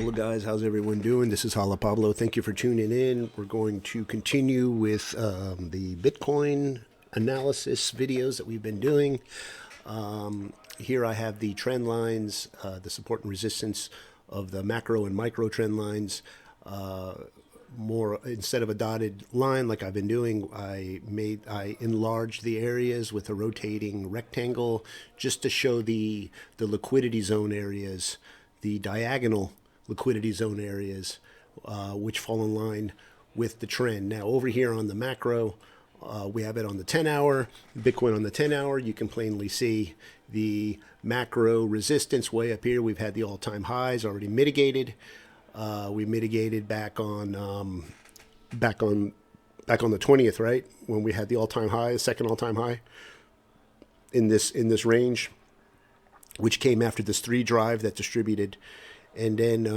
Hello guys, how's everyone doing? This is Hala Pablo. Thank you for tuning in. We're going to continue with the Bitcoin analysis videos that we've been doing. Here I have the trend lines, the support and resistance of the macro and micro trend lines. More instead of a dotted line like I've been doing, I enlarged the areas with a rotating rectangle just to show the liquidity zone areas, the diagonal liquidity zone areas, which fall in line with the trend. Now over here on the macro, we have it on the 10-hour, Bitcoin on the 10-hour. You can plainly see the macro resistance way up here. We've had the all-time highs already mitigated. We mitigated back on the 20th, right? When we had the all-time high, second all-time high in this range, which came after this 3 drive that distributed. And then,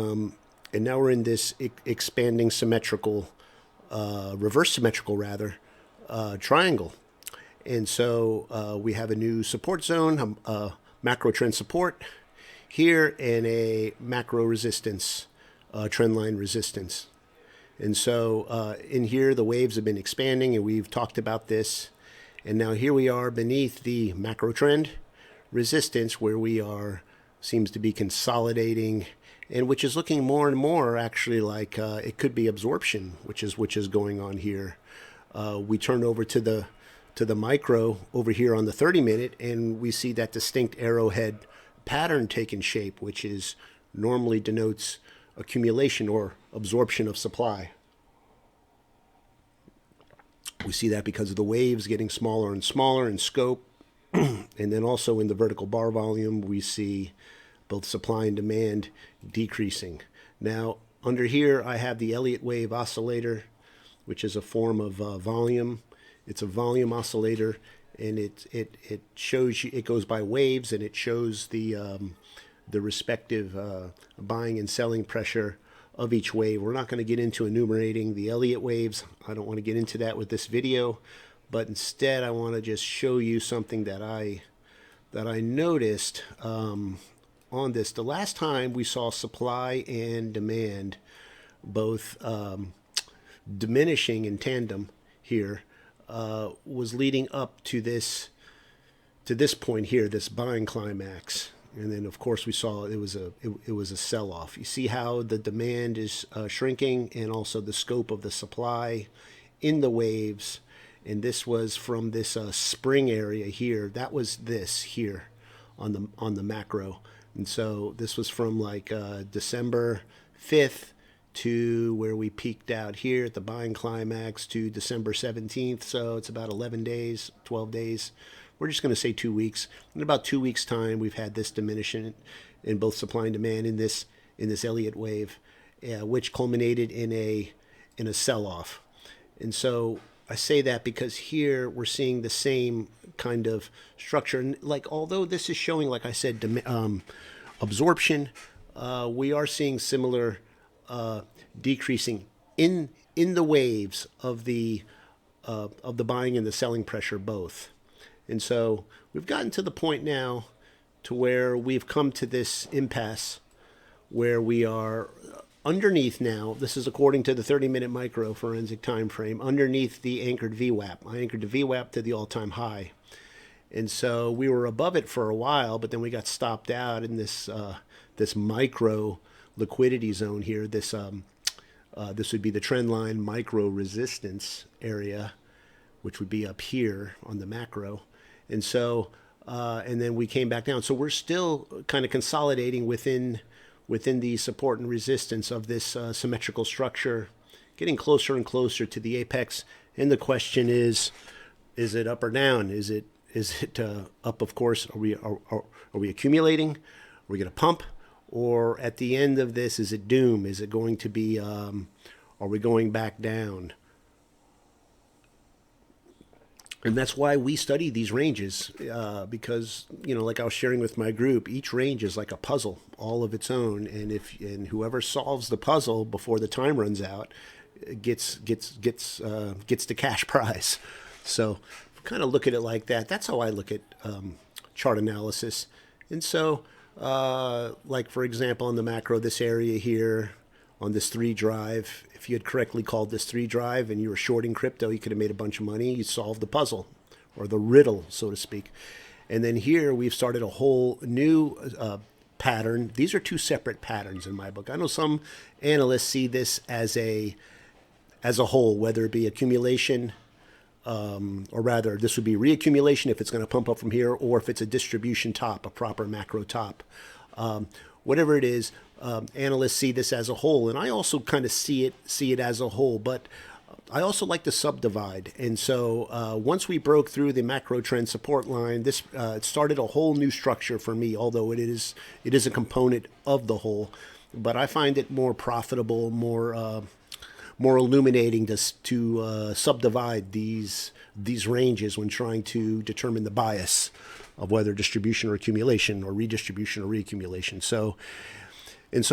and now we're in this expanding symmetrical, reverse symmetrical rather, triangle. And so we have a new support zone, macro trend support here, and a macro resistance, trend line resistance. And so in here, the waves have been expanding, and we've talked about this. And now here we are beneath the macro trend resistance, where we are, seems to be consolidating, and which is looking more and more actually like it could be absorption, which is going on here. We turn over to the micro over here on the 30-minute, and we see that distinct arrowhead pattern taking shape, which is normally denotes accumulation or absorption of supply. We see that because of the waves getting smaller and smaller in scope. And then also in the vertical bar volume, we see both supply and demand decreasing. Now, under here, I have the Elliot Wave Oscillator, which is a form of volume. It's a volume oscillator, and it shows you, it goes by waves, and it shows the respective buying and selling pressure of each wave. We're not going to get into enumerating the Elliott waves. I don't want to get into that with this video, but instead I want to just show you something that I noticed on this. The last time we saw supply and demand both diminishing in tandem here was leading up to this point here, this buying climax. And then, of course, we saw it was a sell-off. You see how the demand is shrinking, and also the scope of the supply in the waves. And this was from this spring area here. That was this here on the macro. And so this was from like December 5th to where we peaked out here at the buying climax to December 17th. So it's about 11 days, 12 days. We're just going to say 2 weeks. In about 2 weeks' time, we've had this diminution in both supply and demand in this Elliott wave, which culminated in a sell-off. And so I say that because here we're seeing the same kind of structure. And like, although this is showing, like I said, absorption, we are seeing similar decreasing in the waves of the buying and the selling pressure both. And so we've gotten to the point now to where we've come to this impasse where we are underneath now. This is according to the 30-minute micro forensic time frame, underneath the anchored VWAP. I anchored the VWAP to the all-time high. And so we were above it for a while, but then we got stopped out in this micro liquidity zone here. This would be the trend line micro resistance area, which would be up here on the macro. And so, and then we came back down. So we're still kind of consolidating within the support and resistance of this symmetrical structure, getting closer and closer to the apex. And the question is it up or down? Is it up? Of course. Are we accumulating? Are we going to pump? Or at the end of this, is it doom? Is it going to be? Are we going back down? And that's why we study these ranges, because, you know, like I was sharing with my group, each range is like a puzzle all of its own. And whoever solves the puzzle before the time runs out gets the cash prize. So kind of look at it like that. That's how I look at chart analysis. And so Like for example, on the macro, this area here on this 3 drive, if you had correctly called this 3 drive and you were shorting crypto, you could have made a bunch of money. You solved the puzzle or the riddle, so to speak. And then here we've started a whole new pattern. These are 2 separate patterns in my book. I know some analysts see this as a whole, whether it be accumulation, or rather this would be reaccumulation if it's going to pump up from here, or if it's a distribution top, a proper macro top. Whatever it is, analysts see this as a whole, and I also kind of see it as a whole, but I also like to subdivide. And so once we broke through the macro trend support line, this it started a whole new structure for me, although it is a component of the whole. But I find it more profitable, more illuminating to subdivide these ranges when trying to determine the bias of whether distribution or accumulation or redistribution or reaccumulation. So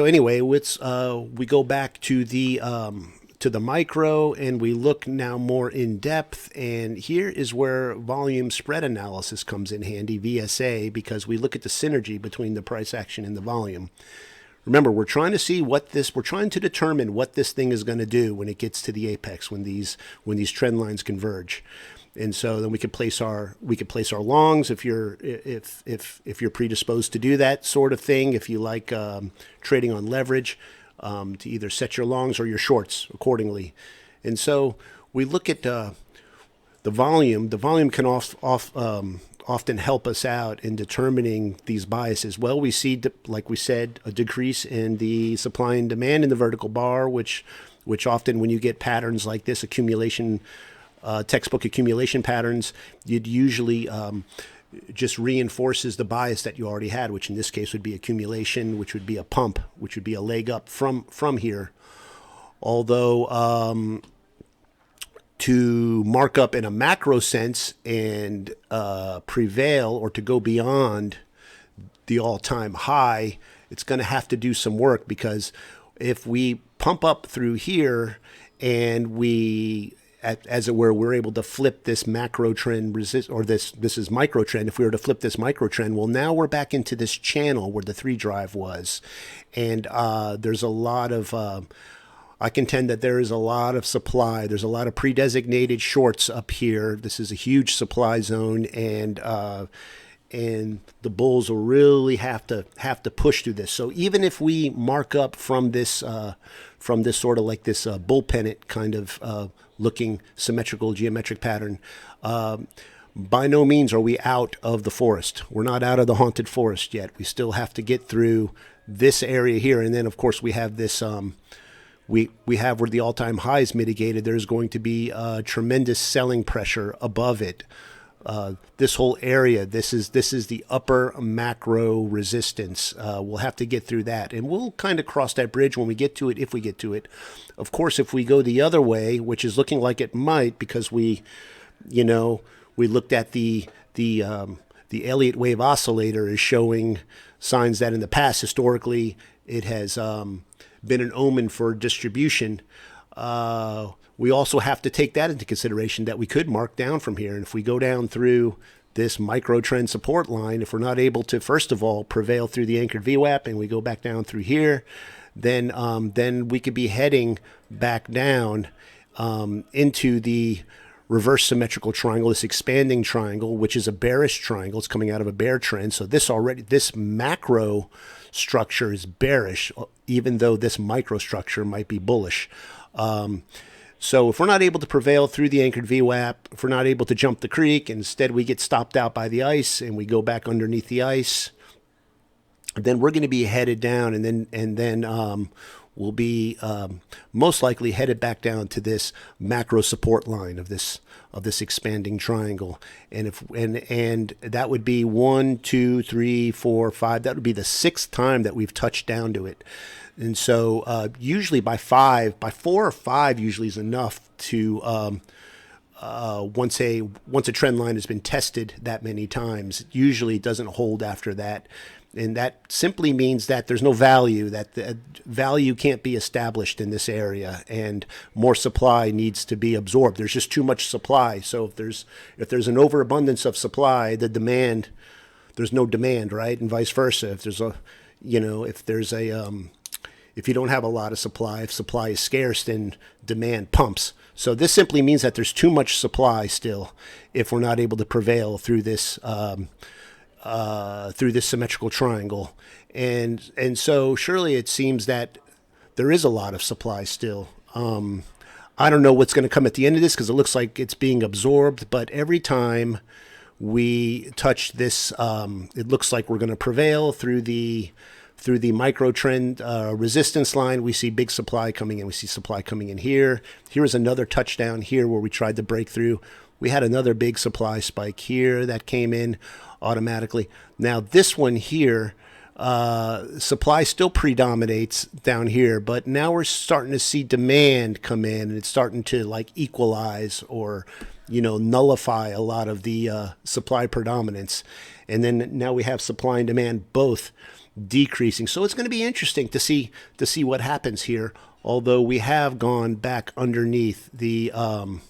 anyway, we go back to the micro and we look now more in depth, and here is where volume spread analysis comes in handy, VSA, because we look at the synergy between the price action and the volume. Remember, we're trying to determine what this thing is going to do when it gets to the apex, when these trend lines converge. And so then we could place our longs if you're predisposed to do that sort of thing, if you like trading on leverage, to either set your longs or your shorts accordingly. And so we look at the volume. The volume can often help us out in determining these biases. Well, we see, like we said, a decrease in the supply and demand in the vertical bar, which often when you get patterns like this, accumulation, textbook accumulation patterns, it usually just reinforces the bias that you already had, which in this case would be accumulation, which would be a pump, which would be a leg up from here. Although to mark up in a macro sense and prevail, or to go beyond the all-time high, it's going to have to do some work, because if we pump up through here and we, as it were, we're able to flip this macro trend this is micro trend. If we were to flip this micro trend, well, now we're back into this channel where the 3 drive was, and there's a lot of I contend that there is a lot of supply. There's a lot of pre-designated shorts up here. This is a huge supply zone, and the bulls will really have to push through this. So even if we mark up from this sort of like this bull pennant kind of looking symmetrical geometric pattern, by no means are we out of the forest. We're not out of the haunted forest yet. We still have to get through this area here, and then of course we have this. We have where the all-time high is mitigated. There's going to be tremendous selling pressure above it. This whole area, this is the upper macro resistance. We'll have to get through that, and we'll kind of cross that bridge when we get to it, if we get to it. Of course, if we go the other way, which is looking like it might, because we looked at the Elliot Wave Oscillator is showing signs that in the past, historically, it has been an omen for distribution. We also have to take that into consideration, that we could mark down from here. And if we go down through this micro trend support line, if we're not able to, first of all, prevail through the anchored VWAP, and we go back down through here, then we could be heading back down into the reverse symmetrical triangle, this expanding triangle, which is a bearish triangle. It's coming out of a bear trend. So this macro structure is bearish, even though this microstructure might be bullish. So if we're not able to prevail through the anchored VWAP, if we're not able to jump the creek, and instead we get stopped out by the ice and we go back underneath the ice, then we're going to be headed down, and then we'll be most likely headed back down to this macro support line of this expanding triangle. And and that would be 1, 2, 3, 4, 5. That would be the 6th time that we've touched down to it. And so usually by 4 or 5 usually is enough to once a trend line has been tested that many times, usually it doesn't hold after that. And that simply means that there's no value, that the value can't be established in this area, and more supply needs to be absorbed. There's just too much supply. So if there's an overabundance of supply, the demand there's no demand, right? And vice versa. If there's a, if you don't have a lot of supply, if supply is scarce, then demand pumps. So this simply means that there's too much supply still if we're not able to prevail through this symmetrical triangle. And so surely it seems that there is a lot of supply still. I don't know what's going to come at the end of this because it looks like it's being absorbed, but every time we touch this, it looks like we're going to prevail through the micro trend resistance line. We see big supply coming in. We see supply coming in here. Here is another touchdown here where we tried to break through. We had another big supply spike here that came in automatically. Now this one here, supply still predominates down here, but now we're starting to see demand come in, and it's starting to like equalize or nullify a lot of the supply predominance. And then now we have supply and demand both decreasing. So it's going to be interesting to see what happens here. Although we have gone back underneath the anchored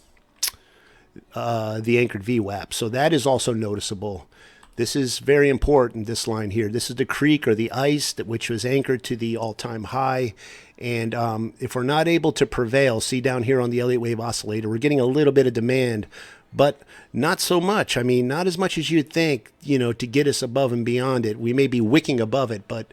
VWAP, so that is also noticeable. This is very important, this line here. This is the creek or the ice which was anchored to the all-time high. And if we're not able to prevail, see down here on the Elliot Wave Oscillator, we're getting a little bit of demand, but not so much. I mean, not as much as you'd think, to get us above and beyond it. We may be wicking above it, but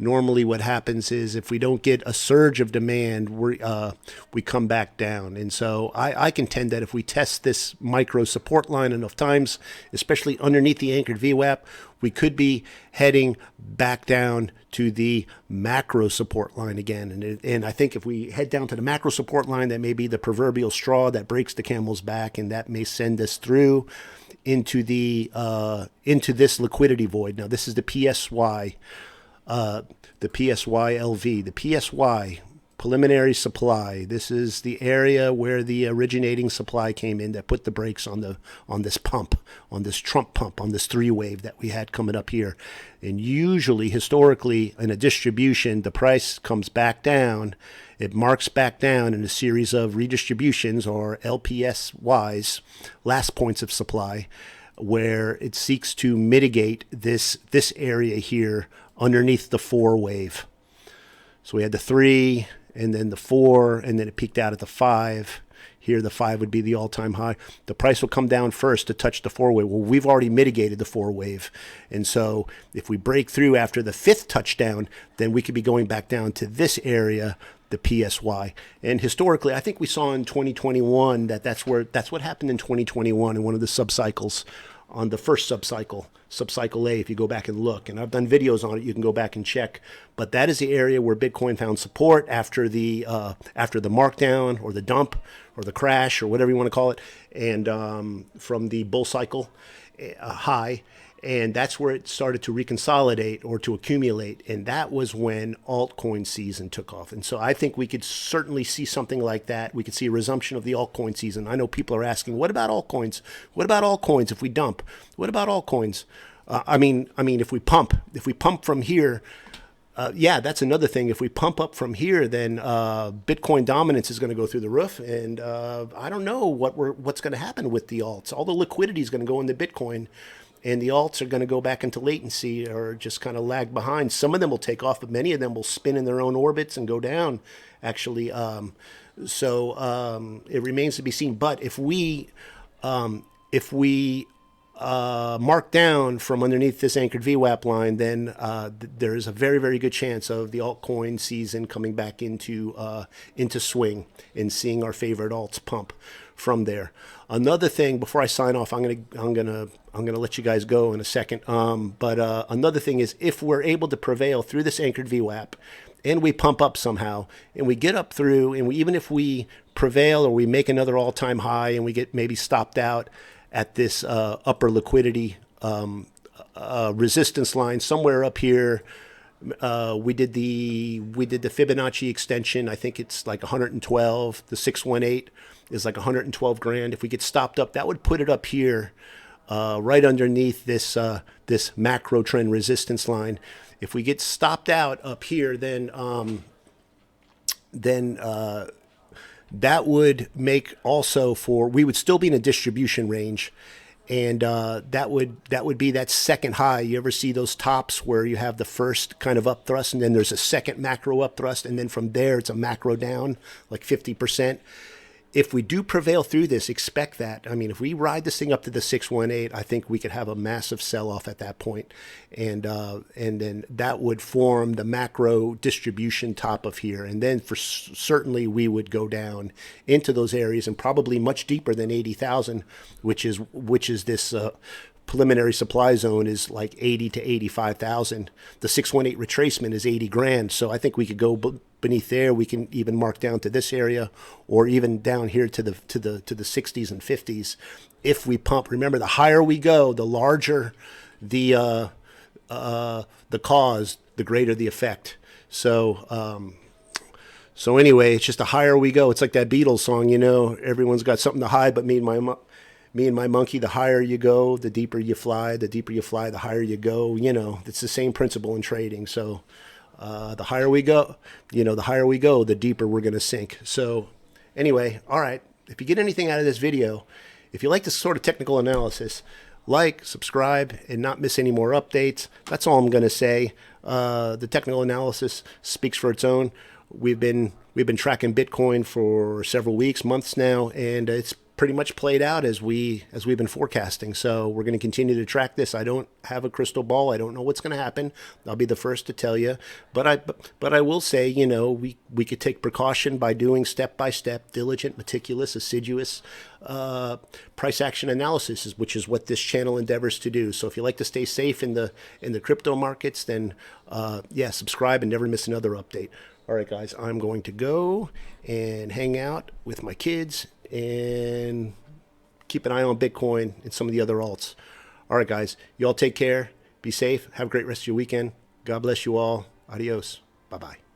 normally what happens is if we don't get a surge of demand, we come back down. And so I contend that if we test this micro support line enough times, especially underneath the anchored VWAP, we could be heading back down to the macro support line again. And I think if we head down to the macro support line, that may be the proverbial straw that breaks the camel's back, and that may send us through into this liquidity void. Now this is the PSY. The PSY-LV, the PSY, preliminary supply. This is the area where the originating supply came in that put the brakes on this pump, on this Trump pump, on this three wave that we had coming up here. And usually, historically, in a distribution, the price comes back down. It marks back down in a series of redistributions, or LPSYs, last points of supply, where it seeks to mitigate this area here underneath the 4 wave. So we had the 3 and then the 4, and then it peaked out at the 5. Here the 5 would be the all-time high. The price will come down first to touch the 4 wave. Well, we've already mitigated the 4 wave. And so if we break through after the 5th touchdown, then we could be going back down to this area, the PSY. And historically, I think we saw in 2021 that's what happened in 2021 in one of the subcycles, on the first subcycle A, if you go back and look. And I've done videos on it. You can go back and check. But that is the area where Bitcoin found support after the markdown or the dump or the crash or whatever you want to call it, and from the bull cycle high. And that's where it started to reconsolidate or to accumulate. And that was when altcoin season took off. And so I think we could certainly see something like that. We could see a resumption of the altcoin season. I know people are asking, what about altcoins? What about altcoins if we dump? What about altcoins? I mean, if we pump from here, yeah, that's another thing. If we pump up from here, then Bitcoin dominance is going to go through the roof. And I don't know what's going to happen with the alts. All the liquidity is going to go into Bitcoin. And the alts are going to go back into latency or just kind of lag behind. Some of them will take off, but many of them will spin in their own orbits and go down, actually. So it remains to be seen. But if we mark down from underneath this anchored VWAP line, then there is a very, very good chance of the altcoin season coming back into swing and seeing our favorite alts pump from there. Another thing, before I sign off, I'm gonna let you guys go in a second. But another thing is, if we're able to prevail through this anchored VWAP, and we pump up somehow, and we get up through, and even if we prevail or we make another all-time high, and we get maybe stopped out at this upper liquidity resistance line somewhere up here. We did the Fibonacci extension. I think it's like 112. The 618 is like 112 grand. If we get stopped up, that would put it up here, right underneath this macro trend resistance line. If we get stopped out up here, then that would make also we would still be in a distribution range. and that would be that second high. You ever see those tops where you have the first kind of up thrust, and then there's a second macro up thrust, and then from there it's a macro down like 50%. If we do prevail through this, expect that. I mean, if we ride this thing up to the 618, I think we could have a massive sell-off at that point. And then that would form the macro distribution top of here. And then for certainly we would go down into those areas and probably much deeper than 80,000, which is this preliminary supply zone is like 80 to 85,000. The 618 retracement is 80 grand. So I think we could go beneath there. We can even mark down to this area, or even down here to the 60s and 50s if we pump. Remember, the higher we go, the larger the cause, the greater the effect. So anyway, it's just the higher we go. It's like that Beatles song, you know, everyone's got something to hide, but me and my monkey. The higher you go, the deeper you fly. The deeper you fly, the higher you go. You know, it's the same principle in trading. So the higher we go, the deeper we're going to sink. So anyway, all right. If you get anything out of this video, if you like this sort of technical analysis, like, subscribe, and not miss any more updates. That's all I'm going to say. The technical analysis speaks for its own. We've been tracking Bitcoin for several weeks, months now, and it's pretty much played out as we've been forecasting. So we're going to continue to track this. I don't have a crystal ball. I don't know what's going to happen. I'll be the first to tell you. But I will say, you know, we could take precaution by doing step-by-step, diligent, meticulous, assiduous price action analysis, which is what this channel endeavors to do. So if you like to stay safe in the crypto markets, then yeah, subscribe and never miss another update. All right, guys, I'm going to go and hang out with my kids and keep an eye on Bitcoin and some of the other alts. All right, guys, you all take care. Be safe. Have a great rest of your weekend. God bless you all. Adios. Bye-bye.